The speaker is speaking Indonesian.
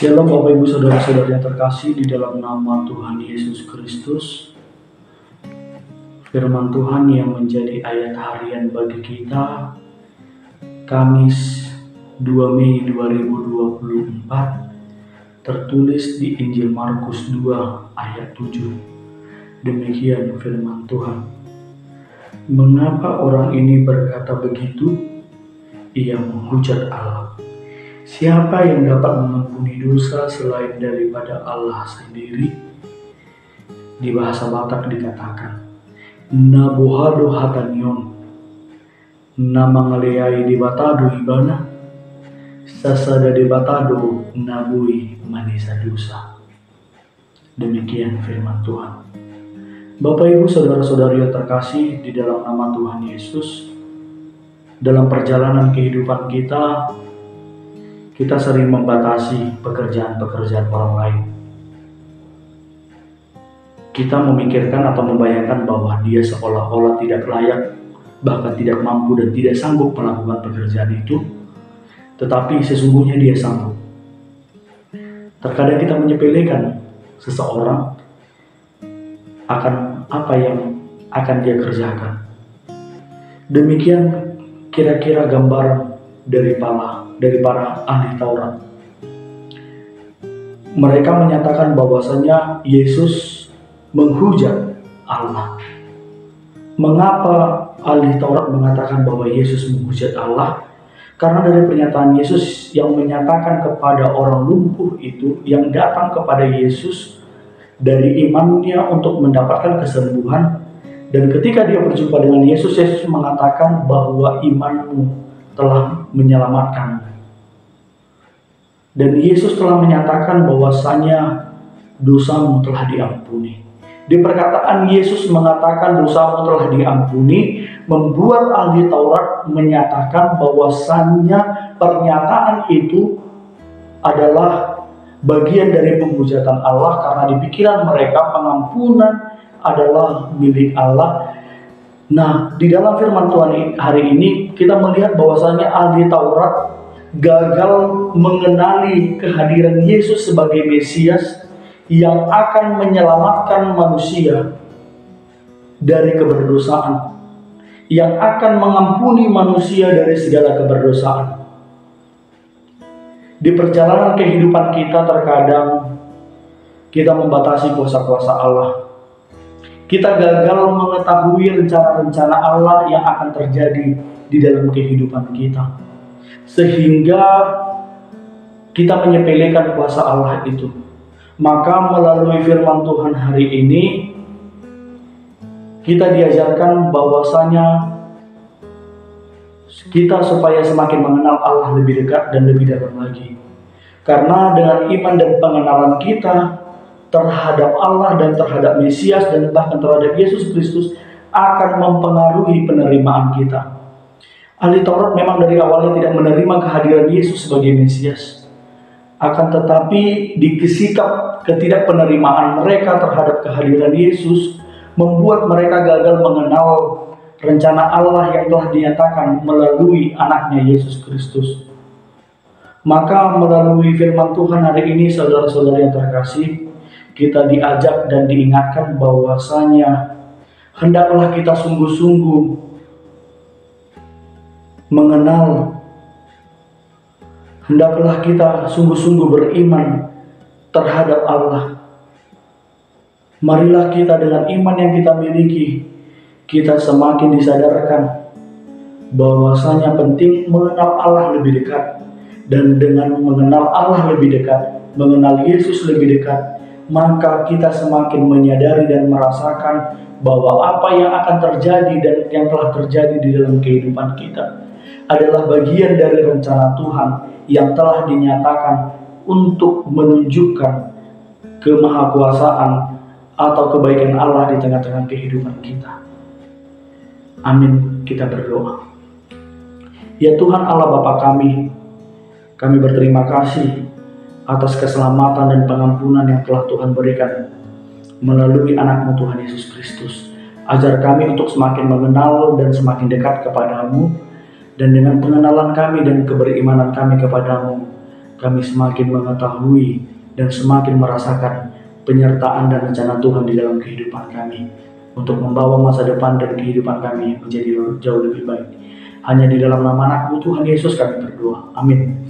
Shalom Bapak Ibu Saudara-saudara yang terkasih di dalam nama Tuhan Yesus Kristus. Firman Tuhan yang menjadi ayat harian bagi kita Kamis 2 Mei 2024 tertulis di Injil Markus 2 ayat 7. Demikian firman Tuhan. Mengapa orang ini berkata begitu? Ia menghujat Allah. Siapa yang dapat mengampuni dosa selain daripada Allah sendiri? Di bahasa Batak dikatakan, Nabuhado hatanyon, nama ngaleai di batado ibana, sasada di batado nabui manisa dosa. Demikian firman Tuhan. Bapak Ibu Saudara-saudari yang terkasih di dalam nama Tuhan Yesus, dalam perjalanan kehidupan kita sering membatasi pekerjaan-pekerjaan orang lain. Kita memikirkan atau membayangkan bahwa dia seolah-olah tidak layak, bahkan tidak mampu dan tidak sanggup melakukan pekerjaan itu, tetapi sesungguhnya dia sanggup. Terkadang kita menyepelekan seseorang akan apa yang akan dia kerjakan. Demikian kira-kira gambaran dari para ahli Taurat. Mereka menyatakan bahwasanya Yesus menghujat Allah. Mengapa ahli Taurat mengatakan bahwa Yesus menghujat Allah? Karena dari pernyataan Yesus yang menyatakan kepada orang lumpuh itu yang datang kepada Yesus dari imannya untuk mendapatkan kesembuhan, dan ketika dia berjumpa dengan Yesus, Yesus mengatakan bahwa imanmu telah menyelamatkan. Dan Yesus telah menyatakan bahwasanya dosamu telah diampuni. Di perkataan Yesus mengatakan dosamu telah diampuni, membuat ahli Taurat menyatakan bahwasanya pernyataan itu adalah bagian dari penghujatan Allah, karena di pikiran mereka pengampunan adalah milik Allah. Nah, di dalam firman Tuhan hari ini kita melihat bahwasanya ahli Taurat gagal mengenali kehadiran Yesus sebagai Mesias yang akan menyelamatkan manusia dari keberdosaan, yang akan mengampuni manusia dari segala keberdosaan. Di perjalanan kehidupan kita terkadang kita membatasi kuasa-kuasa Allah. Kita gagal mengetahui rencana-rencana Allah yang akan terjadi di dalam kehidupan kita, sehingga kita menyepelekan kuasa Allah itu. Maka melalui firman Tuhan hari ini, kita diajarkan bahwasanya kita supaya semakin mengenal Allah lebih dekat dan lebih dalam lagi. Karena dengan iman dan pengenalan kita terhadap Allah dan terhadap Mesias dan bahkan terhadap Yesus Kristus akan mempengaruhi penerimaan kita. Ahli Taurat memang dari awalnya tidak menerima kehadiran Yesus sebagai Mesias. Akan tetapi sikap ketidakpenerimaan mereka terhadap kehadiran Yesus membuat mereka gagal mengenal rencana Allah yang telah dinyatakan melalui anaknya Yesus Kristus. Maka melalui firman Tuhan hari ini, saudara-saudara yang terkasih, kita diajak dan diingatkan bahwasanya hendaklah kita sungguh-sungguh mengenal, hendaklah kita sungguh-sungguh beriman terhadap Allah. Marilah kita dengan iman yang kita miliki, kita semakin disadarkan bahwasanya penting mengenal Allah lebih dekat. Dan dengan mengenal Allah lebih dekat, mengenal Yesus lebih dekat, maka kita semakin menyadari dan merasakan bahwa apa yang akan terjadi dan yang telah terjadi di dalam kehidupan kita adalah bagian dari rencana Tuhan yang telah dinyatakan untuk menunjukkan kemahakuasaan atau kebaikan Allah di tengah-tengah kehidupan kita. Amin. Kita berdoa. Ya Tuhan Allah Bapa kami berterima kasih atas keselamatan dan pengampunan yang telah Tuhan berikan melalui anak-Mu Tuhan Yesus Kristus. Ajar kami untuk semakin mengenal dan semakin dekat kepadamu, dan dengan pengenalan kami dan keberimanan kami kepadamu, kami semakin mengetahui dan semakin merasakan penyertaan dan rencana Tuhan di dalam kehidupan kami, untuk membawa masa depan dan kehidupan kami menjadi jauh lebih baik. Hanya di dalam nama Anakmu Tuhan Yesus kami berdoa. Amin.